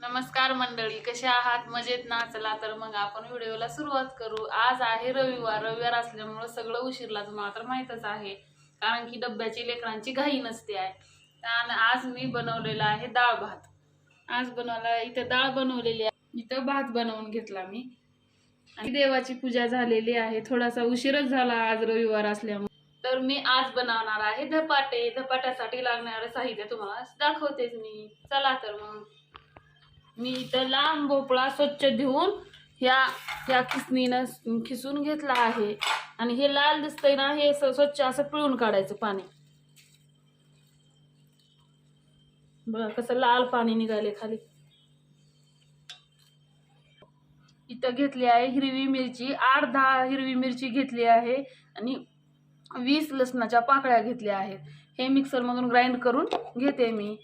नमस्कार मंडळी, कसे आहात? मजेत ना? चला तर मग आपण व्हिडिओला सुरुवात करू। आज आहे रविवार असल्यामुळे सगळं उशीरला तुम्हाला तर माहीतच आहे, कारण की डब्याची लेकरांची घाई नसते आहे। तर आज मी बनवलेला आहे डाळ भात। आज बनवला इथं डाळ बनवलेली आहे, इथं भात बनवून घेतला मी आणि देवाची पूजा झालेली आहे। थोडासा उशीरच झाला आज रविवार असल्यामुळे। तर मी आज बनवणार आहे धपाटे। धपाट्यासाठी लागणारे साहित्य तुम्हाला दाखवतेच मी। चला तर मग मी इथं लांब भोपळा स्वच्छ धुवून ह्या खिसणीनं खिसून घेतला आहे आणि हे लाल दिसतंय ना, हे स्वच्छ असं पिळून काढायचं पाणी। बघा कसं लाल पाणी निघाले खाली। इथं घेतली आहे हिरवी मिरची, 8-10 हिरवी मिरची घेतली आहे आणि 20 लसणाच्या पाकळ्या घेतल्या आहेत। हे मिक्सर मधून ग्राइंड करून घेते मी।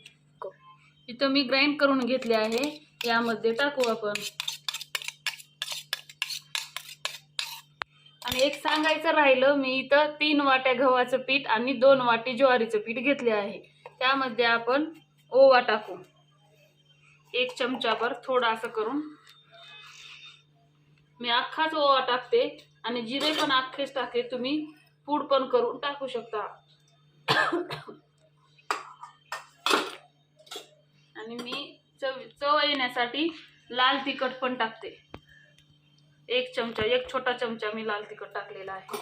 इथं मी ग्राइंड करून घेतले आहे, यामध्ये टाकू आपण। आणि एक सांगायचं राहिलं, मी इथं 3 वाट्या गव्हाचं पीठ आणि 2 वाटी ज्वारीचं पीठ घेतले आहे। त्यामध्ये आपण ओवा टाकू, 1 चमचाभर थोडा असं करून। मी अख्खाच ओवा टाकते आणि जिरे पण अख्खेच टाकते, तुम्ही पूड पण करून टाकू शकता। आणि मी चव येण्यासाठी लाल तिखट पण टाकते, 1 चमचा, 1 छोटा चमचा मी लाल तिखट टाकलेला आहे।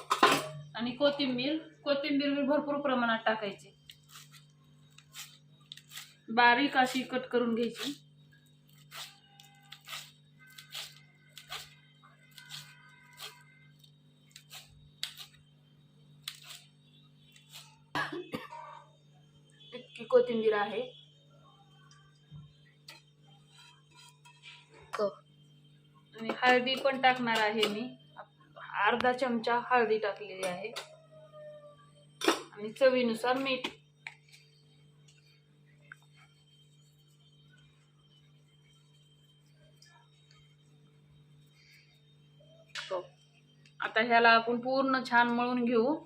आणि कोथिंबीर मी भरपूर प्रमाणात टाकायची, बारीक अशी कट करून घ्यायची। इतकी कोथिंबीर आहे। आणि हळदी पण टाकणार आहे मी, अर्धा चमचा हळदी टाकलेली आहे आणि चवीनुसार मीठ। आता ह्याला आपण पूर्ण छान मळून घेऊ।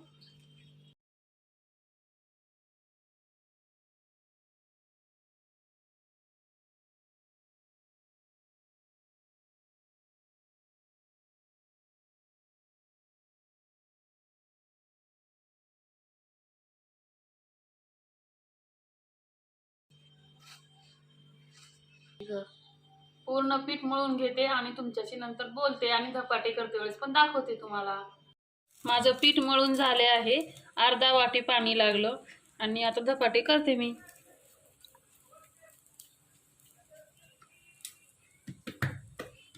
पूर्ण पीठ मळून घेते आणि तुमच्याशी नंतर बोलते आणि धपाटे करते वेळेस पण दाखवते तुम्हाला। माझं पीठ मळून झाले आहे, अर्धा वाटी पाणी लागलं आणि आता धपाटे करते मी।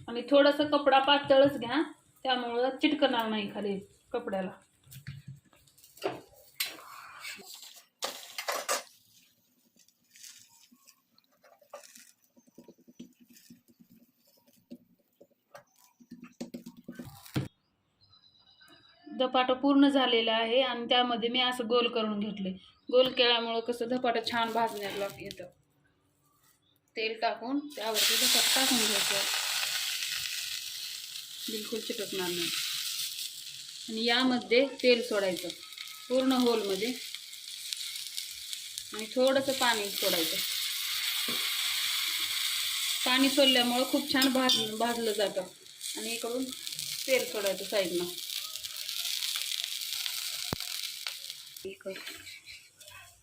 आणि थोडंसं कपडा पातळच घ्या, त्यामुळं चिटकणार नाही खाली कपड्याला। धपाट पूर्ण झालेलं आहे आणि त्यामध्ये मी असं गोल करून घेतले। गोल केल्यामुळं कसं धपाट छान भाजण्याला येतं। तेल टाकून त्यावरती धपाट टाकून घ्यायचं, बिलकुल चिटकणार नाही। आणि यामध्ये तेल सोडायचं पूर्ण होलमध्ये आणि थोडंसं पाणी सोडायचं। पाणी सोडल्यामुळं खूप छान भाजलं जातं। आणि इकडून तेल सोडायचं साईडनं।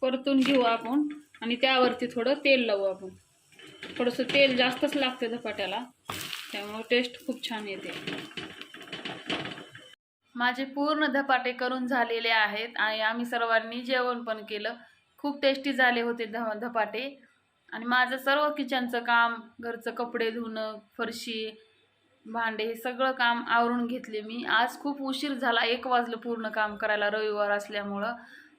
परतून घेऊ आपण आणि त्यावरती थोडं तेल लावू आपण। थोडंसं तेल जास्तच लागते धपाट्याला, त्यामुळे टेस्ट खूप छान येते। माझे पूर्ण धपाटे करून झालेले आहेत आणि आम्ही सर्वांनी जेवण पण केलं। खूप टेस्टी झाले होते धपाटे। आणि माझं सर्व किचनचं काम, घरचं कपडे धुणं, फरशी, भांडे हे सगळं काम आवरून घेतले मी। आज खूप उशीर झाला, 1 वाजलं पूर्ण काम करायला रविवार असल्यामुळं।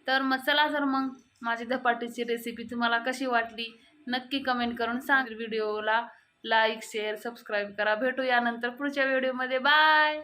तर मग चला तर मग माझी धपाटीची रेसिपी तुम्हाला कशी वाटली नक्की कमेंट करून सांग। व्हिडिओला लाईक, शेअर, सबस्क्राईब करा। भेटू यानंतर पुढच्या व्हिडिओमध्ये। बाय।